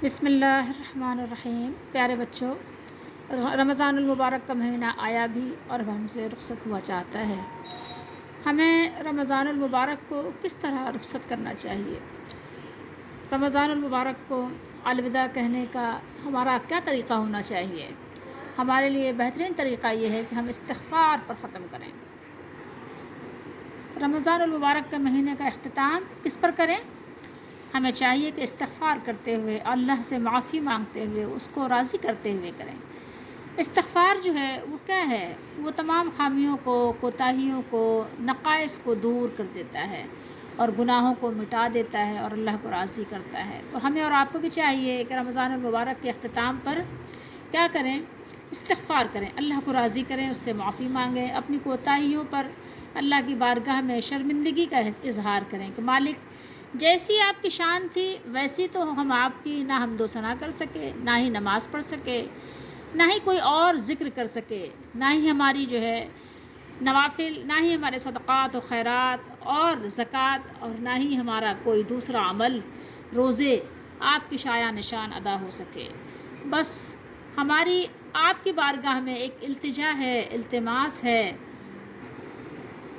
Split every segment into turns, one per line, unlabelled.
بسم اللہ الرحمن الرحیم۔ پیارے بچوں، رمضان المبارک کا مہینہ آیا بھی اور ہم سے رخصت ہوا چاہتا ہے۔ ہمیں رمضان المبارک کو کس طرح رخصت کرنا چاہیے؟ رمضان المبارک کو الوداع کہنے کا ہمارا کیا طریقہ ہونا چاہیے؟ ہمارے لیے بہترین طریقہ یہ ہے کہ ہم استغفار پر ختم کریں۔ رمضان المبارک کے مہینے کا اختتام کس پر کریں؟ ہمیں چاہیے کہ استغفار کرتے ہوئے، اللہ سے معافی مانگتے ہوئے، اس کو راضی کرتے ہوئے کریں۔ استغفار جو ہے وہ کیا ہے؟ وہ تمام خامیوں کو، کوتاہیوں کو، نقائص کو دور کر دیتا ہے اور گناہوں کو مٹا دیتا ہے اور اللہ کو راضی کرتا ہے۔ تو ہمیں اور آپ کو بھی چاہیے کہ رمضان المبارک کے اختتام پر کیا کریں؟ استغفار کریں، اللہ کو راضی کریں، اس سے معافی مانگیں، اپنی کوتاہیوں پر اللہ کی بارگاہ میں شرمندگی کا اظہار کریں کہ مالک جیسی آپ کی شان تھی ویسی تو ہم آپ کی نہ حمد و ثنا کر سکے، نہ ہی نماز پڑھ سکے، نہ ہی کوئی اور ذکر کر سکے، نہ ہی ہماری جو ہے نوافل، نہ ہی ہمارے صدقات و خیرات اور زکوٰۃ، اور نہ ہی ہمارا کوئی دوسرا عمل، روزے آپ کی شایع نشان ادا ہو سکے۔ بس ہماری آپ کی بارگاہ میں ایک التجا ہے، التماس ہے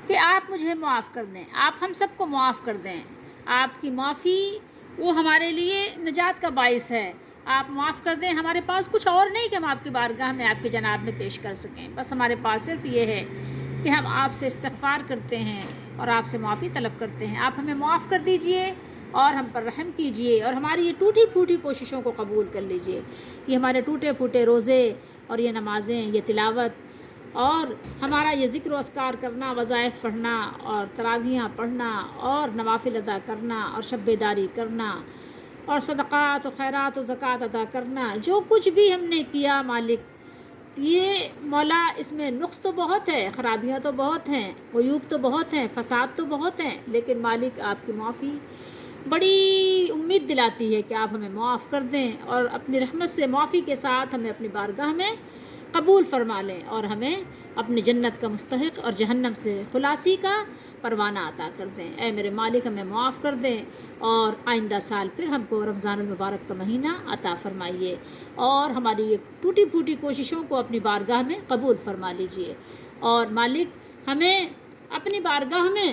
کہ آپ مجھے معاف کر دیں، آپ ہم سب کو معاف کر دیں۔ آپ کی معافی وہ ہمارے لیے نجات کا باعث ہے۔ آپ معاف کر دیں، ہمارے پاس کچھ اور نہیں کہ ہم آپ کی بارگاہ میں، آپ کے جناب میں پیش کر سکیں۔ بس ہمارے پاس صرف یہ ہے کہ ہم آپ سے استغفار کرتے ہیں اور آپ سے معافی طلب کرتے ہیں۔ آپ ہمیں معاف کر دیجئے اور ہم پر رحم کیجئے اور ہماری یہ ٹوٹی پھوٹی کوششوں کو قبول کر لیجئے۔ یہ ہمارے ٹوٹے پھوٹے روزے اور یہ نمازیں، یہ تلاوت اور ہمارا یہ ذکر و اذکار کرنا، وظائف پڑھنا اور تراویحاں پڑھنا اور نوافل ادا کرنا اور شب بیداری کرنا اور صدقات و خیرات و زکوٰۃ ادا کرنا، جو کچھ بھی ہم نے کیا مالک، یہ مولا اس میں نقص تو بہت ہے، خرابیاں تو بہت ہیں، عیوب تو بہت ہیں، فساد تو بہت ہیں، لیکن مالک آپ کی معافی بڑی امید دلاتی ہے کہ آپ ہمیں معاف کر دیں اور اپنی رحمت سے معافی کے ساتھ ہمیں اپنی بارگاہ میں قبول فرما لیں اور ہمیں اپنی جنت کا مستحق اور جہنم سے خلاصی کا پروانہ عطا کر دیں۔ اے میرے مالک، ہمیں معاف کر دیں اور آئندہ سال پھر ہم کو رمضان المبارک کا مہینہ عطا فرمائیے اور ہماری یہ ٹوٹی پھوٹی کوششوں کو اپنی بارگاہ میں قبول فرما لیجئے، اور مالک ہمیں اپنی بارگاہ میں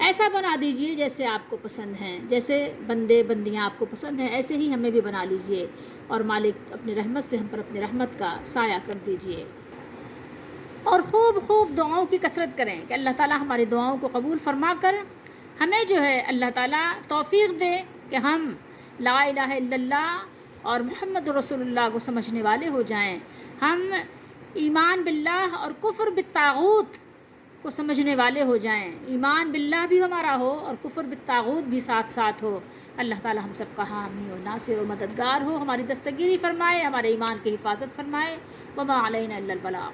ایسا بنا دیجئے جیسے آپ کو پسند ہیں، جیسے بندے بندیاں آپ کو پسند ہیں ایسے ہی ہمیں بھی بنا لیجئے، اور مالک اپنی رحمت سے ہم پر اپنی رحمت کا سایہ کر دیجئے، اور خوب خوب دعاؤں کی کثرت کریں کہ اللہ تعالیٰ ہماری دعاؤں کو قبول فرما کر ہمیں جو ہے اللہ تعالیٰ توفیق دے کہ ہم لا الہ الا اللہ اور محمد رسول اللہ کو سمجھنے والے ہو جائیں، ہم ایمان باللہ اور کفر بالطاغوت کو سمجھنے والے ہو جائیں، ایمان باللہ بھی ہمارا ہو اور کفر بالطاغوت بھی ساتھ ساتھ ہو۔ اللہ تعالیٰ ہم سب کا حامی و ناصر و مددگار ہو، ہماری دستگیری فرمائے، ہمارے ایمان کی حفاظت فرمائے۔ وما علینا الا البلاغ۔